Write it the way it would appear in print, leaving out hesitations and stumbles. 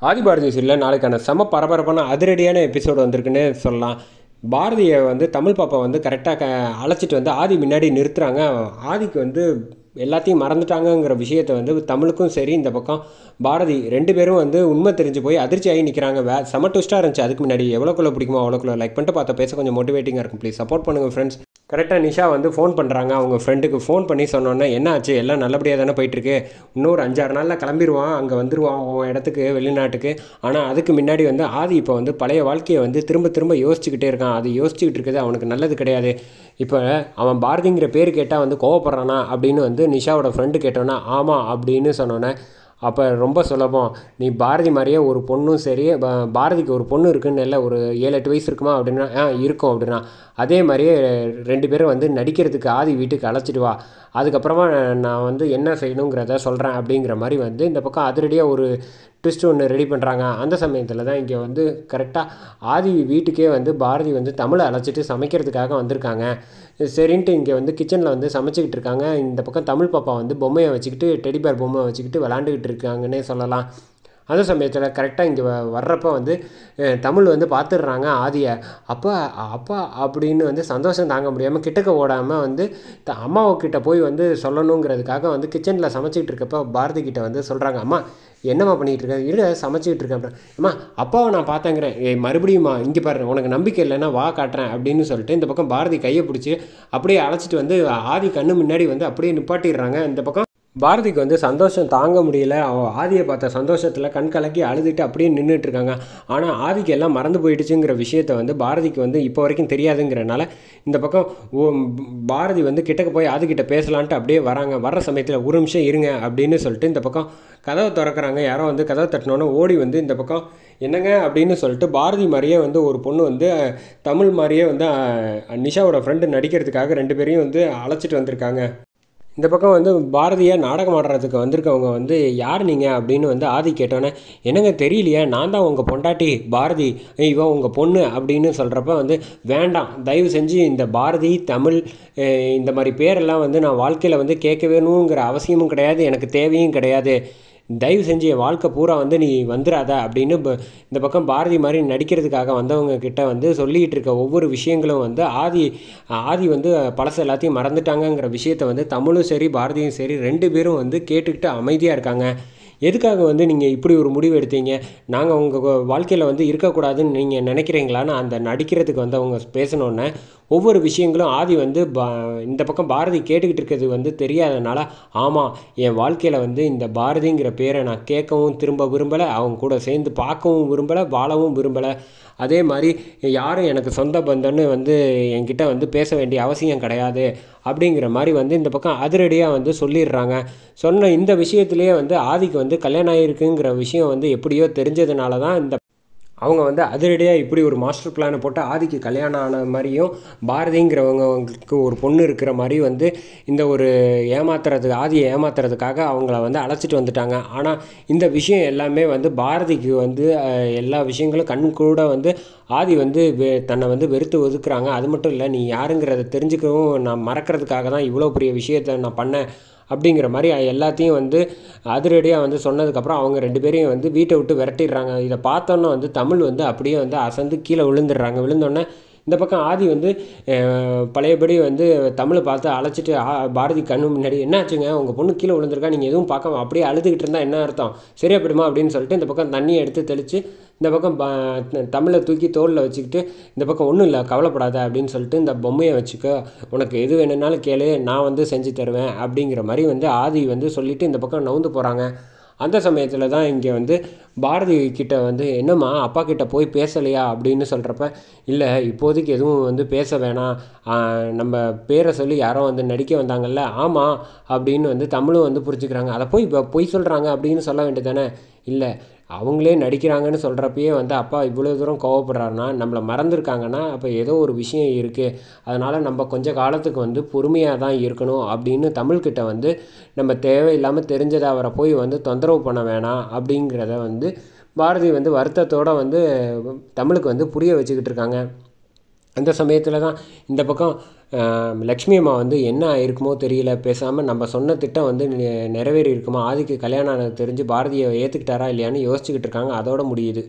ஆதி பாரதி சீரியலில் நாளைக்கான செம பரபரப்பான அதிரடியான எபிசோடு வந்திருக்குன்னு சொல்லலாம். பாரதியை வந்து தமிழ் பாப்பா வந்து கரெக்டாக அழைச்சிட்டு வந்து ஆதி முன்னாடி நிறுத்துகிறாங்க. ஆதிக்கு வந்து எல்லாத்தையும் மறந்துட்டாங்கங்கிற விஷயத்தை வந்து தமிழுக்கும் சரி இந்த பக்கம் பாரதி ரெண்டு பேரும் வந்து உண்மை தெரிஞ்சு போய் அதிர்ச்சியாகி நிற்கிறாங்க. செம ட்விஸ்ட்டாக இருந்துச்சு. அதுக்கு முன்னாடி எவ்வளோக்குள்ள பிடிக்குமோ அவ்வளோக்குள்ள லைக் பண்ணிட்டு பார்த்தா பேச கொஞ்சம் மோட்டிவேட்டிங்காக இருக்கும். ப்ளீஸ் சப்போர்ட் பண்ணுங்கள் ஃப்ரெண்ட்ஸ். கரெக்டாக நிஷா வந்து ஃபோன் பண்ணுறாங்க. அவங்க ஃப்ரெண்டுக்கு ஃபோன் பண்ணி சொன்னோன்னே என்ன ஆச்சு, எல்லாம் நல்லபடியாக தானே போயிட்டுருக்கு, இன்னொரு 5-6 நாளில் கிளம்பிடுவான், அங்கே வந்துடுவான் உன் இடத்துக்கு வெளிநாட்டுக்கு. ஆனால் அதுக்கு முன்னாடி வந்து ஆதி இப்போ வந்து பழைய வாழ்க்கையை வந்து திரும்ப திரும்ப யோசிச்சுக்கிட்டே இருக்கான். அது யோசிச்சுக்கிட்டு இருக்குது அவனுக்கு நல்லது கிடையாது. இப்போ அவன் பாரதிங்கிற பேர் கேட்டால் வந்து கோவப்படுறானா அப்படின்னு வந்து நிஷாவோட ஃப்ரெண்டு கேட்டோன்னா ஆமாம் அப்படின்னு சொன்னோன்னே அப்போ ரொம்ப சுலபம், நீ பாரதி மாதிரியே ஒரு பொண்ணும் சரி, பாரதிக்கு ஒரு பொண்ணு இருக்குன்னு இல்லை, ஒரு 7-8 வயசு இருக்குமா அப்படின்னா இருக்கும் அப்படின்னா அதே மாதிரியே 2 பேரும் வந்து நடிக்கிறதுக்கு ஆதி வீட்டுக்கு அழைச்சிட்டு வா, அதுக்கப்புறமா நான் வந்து என்ன செய்யணுங்கிறத சொல்கிறேன் அப்படிங்கிற மாதிரி வந்து இந்த பக்கம் அதிரடியாக ஒரு ட்விஸ்ட் ஒன்று ரெடி பண்ணுறாங்க. அந்த சமயத்தில் தான் இங்கே வந்து கரெக்டாக ஆதி வீட்டுக்கே வந்து பாரதி வந்து தமிழை அழைச்சிட்டு சமைக்கிறதுக்காக வந்திருக்காங்க. சரின்ட்டு இங்கே வந்து கிச்சனில் வந்து சமைச்சிக்கிட்டு இருக்காங்க. இந்த பக்கம் தமிழ் பாப்பா வந்து பொம்மையை வச்சுக்கிட்டு டெடிபேர் பொம்மையை வச்சுக்கிட்டு விளாண்டுக்கிட்டு இருக்காங்கன்னே சொல்லலாம். அந்த சமயத்தில் கரெக்டாக இங்கே வர்றப்போ வந்து தமிழ் வந்து பார்த்துடுறாங்க ஆதியை. அப்பா அப்பா அப்படின்னு வந்து சந்தோஷம் தாங்க முடியாமல் கிட்டக்க ஓடாமல் வந்து அம்மாவுக்கிட்ட போய் வந்து சொல்லணுங்கிறதுக்காக வந்து கிச்சனில் சமைச்சிக்கிட்டு இருக்கப்போ பாரதி கிட்ட வந்து சொல்கிறாங்க, அம்மா என்னம்மா பண்ணிகிட்டு இருக்க, இரு சமைச்சிக்கிட்டு இருக்கேன் அப்புறம், அம்மா அப்பாவை நான் பார்த்தேங்கிறேன், மறுபடியும்மா இங்கே பாரு உனக்கு நம்பிக்கை இல்லைன்னா வா காட்டுறேன் அப்படின்னு சொல்லிட்டு இந்த பக்கம் பாரதி கையை பிடிச்சி அப்படியே அழைச்சிட்டு வந்து ஆதி கண்ணு முன்னாடி வந்து அப்படியே நிப்பாட்டிடுறாங்க. இந்த பக்கம் பாரதிக்கு வந்து சந்தோஷம் தாங்க முடியல. ஆதியை பார்த்த சந்தோஷத்தில் கண் கலக்கி அழுதுட்டு அப்படியே நின்றுட்டுருக்காங்க. ஆனால் ஆதிக்கு எல்லாம் மறந்து போயிடுச்சுங்கிற விஷயத்தை வந்து பாரதிக்கு வந்து இப்போ வரைக்கும் தெரியாதுங்கிறனால இந்த பக்கம் பாரதி வந்து கிட்டக்க போய் ஆதிக்கிட்ட பேசலான்ட்டு அப்படியே வராங்க. வர்ற சமயத்தில் ஒரு நிமிஷம் இருங்க அப்படின்னு சொல்லிட்டு இந்த பக்கம் கதவை திறக்கிறாங்க. யாரோ வந்து கதவை தட்டினோன்னே ஓடி வந்து இந்த பக்கம் என்னங்க அப்படின்னு சொல்லிட்டு பாரதி மாதிரியே வந்து ஒரு பொண்ணு வந்து தமிழ் மாதிரியே வந்து நிஷாவோட ஃப்ரெண்டு நடிக்கிறதுக்காக 2 பேரையும் வந்து அழைச்சிட்டு வந்திருக்காங்க. இந்த பக்கம் வந்து பாரதியை நாடகம் ஆடுறதுக்கு வந்திருக்கவங்க வந்து யார் நீங்கள் அப்படின்னு வந்து ஆதி கேட்டோன்னே என்னங்க தெரியலையே, நான் தான் உங்கள் பொண்டாட்டி பாரதி, இவன் உங்கள் பொண்ணு அப்படின்னு சொல்கிறப்ப வந்து வேண்டாம் தயவு செஞ்சு இந்த பாரதி தமிழ் இந்த மாதிரி பேரெல்லாம் வந்து நான் வாழ்க்கையில் வந்து கேட்க வேணுங்கிற அவசியமும் கிடையாது, எனக்கு தேவையும் கிடையாது, தயவு செஞ்சு என் வாழ்க்கை பூரா வந்து நீ வந்துடாத அப்படின்னு இந்த பக்கம் பாரதி மாதிரி நடிக்கிறதுக்காக வந்தவங்க கிட்ட வந்து சொல்லிகிட்டு இருக்க ஒவ்வொரு விஷயங்களும் வந்து ஆதி வந்து பழசு எல்லாத்தையும் மறந்துட்டாங்கங்கிற விஷயத்தை வந்து தமிழும் சரி பாரதியும் சரி 2 பேரும் வந்து கேட்டுக்கிட்டு அமைதியாக இருக்காங்க. எதுக்காக வந்து நீங்கள் இப்படி ஒரு முடிவு எடுத்தீங்க, நாங்கள் உங்கள் வாழ்க்கையில் வந்து இருக்கக்கூடாதுன்னு நீங்கள் நினைக்கிறீங்களான்னு அந்த நடிக்கிறதுக்கு வந்து அவங்க பேசினோன்னே ஒவ்வொரு விஷயங்களும் ஆதி வந்து இந்த பக்கம் பாரதி கேட்டுக்கிட்டு இருக்கிறது வந்து தெரியாதனால ஆமாம் என் வாழ்க்கையில் வந்து இந்த பாரதிங்கிற பேரை நான் கேட்கவும் திரும்ப விரும்பலை, அவங்க கூட சேர்ந்து பார்க்கவும் விரும்பலை, வாழவும் விரும்பலை, அதே மாதிரி யாரும் எனக்கு சொந்த பந்தன்னு வந்து என்கிட்ட வந்து பேச வேண்டிய அவசியம் கிடையாது அப்படிங்கிற மாதிரி வந்து இந்த பக்கம் அதிரடியாக வந்து சொல்லிடுறாங்க. சொன்ன இந்த விஷயத்துலேயே வந்து ஆதிக்கு வந்து கல்யாணம் ஆகிருக்குங்கிற விஷயம் வந்து எப்படியோ தெரிஞ்சதுனால தான் இந்த அவங்க வந்து அதிரடியாக இப்படி ஒரு மாஸ்டர் பிளானை போட்டு ஆதிக்கு கல்யாணம் ஆன மாதிரியும் பாரதிங்கிறவங்களுக்கு ஒரு பொண்ணு இருக்கிற மாதிரி வந்து இந்த ஒரு ஆதியை ஏமாத்துறதுக்காக அவங்கள வந்து அழைச்சிட்டு வந்துட்டாங்க. ஆனால் இந்த விஷயம் எல்லாமே வந்து பாரதிக்கு வந்து எல்லா விஷயங்களும் கண் கூட வந்து ஆதி வந்து தன்னை வந்து வெறுத்து ஒதுக்குறாங்க. அது மட்டும் இல்லை, நீ யாருங்கிறத தெரிஞ்சுக்கவும் நான் மறக்கிறதுக்காக தான் இவ்வளோ பெரிய விஷயத்தை நான் பண்ணேன் அப்படிங்கிற மாதிரி எல்லாத்தையும் வந்து அதிரடியாக வந்து சொன்னதுக்கப்புறம் அவங்க 2 பேரையும் வந்து வீட்டை விட்டு விரட்டிடுறாங்க. இதை பார்த்தோன்னே வந்து தமிழ் வந்து அப்படியே வந்து அசந்து கீழே விழுந்துடுறாங்க. விழுந்தோடனே இந்த பக்கம் ஆதி வந்து பழையபடி வந்து தமிழை பார்த்து அழைச்சிட்டு பாரதி கண்ணு முன்னாடி என்னாச்சுங்க உங்கள் பொண்ணு கீழே விழுந்திருக்கா, நீங்கள் எதுவும் பார்க்காம அப்படியே அழுதுகிட்டு இருந்தால் என்ன அர்த்தம், சரியாப்படுமா அப்படின்னு சொல்லிட்டு இந்த பக்கம் தண்ணியை எடுத்து தெளித்து இந்த பக்கம் தமிழை தூக்கி தோளில் வச்சுக்கிட்டு இந்த பக்கம் ஒன்றும் இல்லை கவலைப்படாத அப்படின்னு சொல்லிட்டு இந்த பொம்மையை வச்சுக்க, உனக்கு எது வேணும்னாலும் கேளு நான் வந்து செஞ்சு தருவேன் அப்படிங்கிற மாதிரி வந்து ஆதி வந்து சொல்லிவிட்டு இந்த பக்கம் நவுந்து போகிறாங்க. அந்த சமயத்தில் தான் இங்கே வந்து பாரதி கிட்ட வந்து என்னம்மா அப்பா கிட்ட போய் பேசலையா அப்படின்னு சொல்கிறப்ப இல்லை இப்போதைக்கு எதுவும் வந்து பேச வேணாம், நம்ம பேரை சொல்லி யாரோ வந்து நடிக்க வந்தாங்கல்ல, ஆமாம் அப்படின்னு வந்து தமிழும் வந்து புரிஞ்சுக்கிறாங்க, அதை போய் இப்போ பொய் சொல்கிறாங்க அப்படின்னு சொல்ல வேண்டியது தானே, இல்லை அவங்களே நடிக்கிறாங்கன்னு சொல்கிறப்பயே வந்து அப்பா இவ்வளோ தூரம் கோவப்படுறாருன்னா நம்மளை மறந்துருக்காங்கன்னா அப்போ ஏதோ ஒரு விஷயம் இருக்குது, அதனால் நம்ம கொஞ்சம் காலத்துக்கு வந்து பொறுமையாக தான் இருக்கணும் அப்படின்னு தமிழ்கிட்ட வந்து நம்ம தேவையில்லாமல் தெரிஞ்சதை அவரை போய் வந்து தொந்தரவு பண்ண வேணாம் அப்படிங்கிறத வந்து பாரதி வந்து வருத்தத்தோடு வந்து தமிழுக்கு வந்து புரிய வச்சுக்கிட்டு இருக்காங்க. அந்த சமயத்தில் தான் இந்த பக்கம் லக்ஷ்மி அம்மா வந்து என்ன ஆயிருக்குமோ தெரியல, பேசாமல் நம்ம சொன்ன திட்டம் வந்து நிறைவேறி இருக்குமா, ஆதிக்கு கல்யாணம் ஆனது தெரிஞ்சு பாரதியை ஏற்றுக்கிட்டாரா இல்லையான்னு யோசிச்சுக்கிட்டு இருக்காங்க. அதோட முடியுது.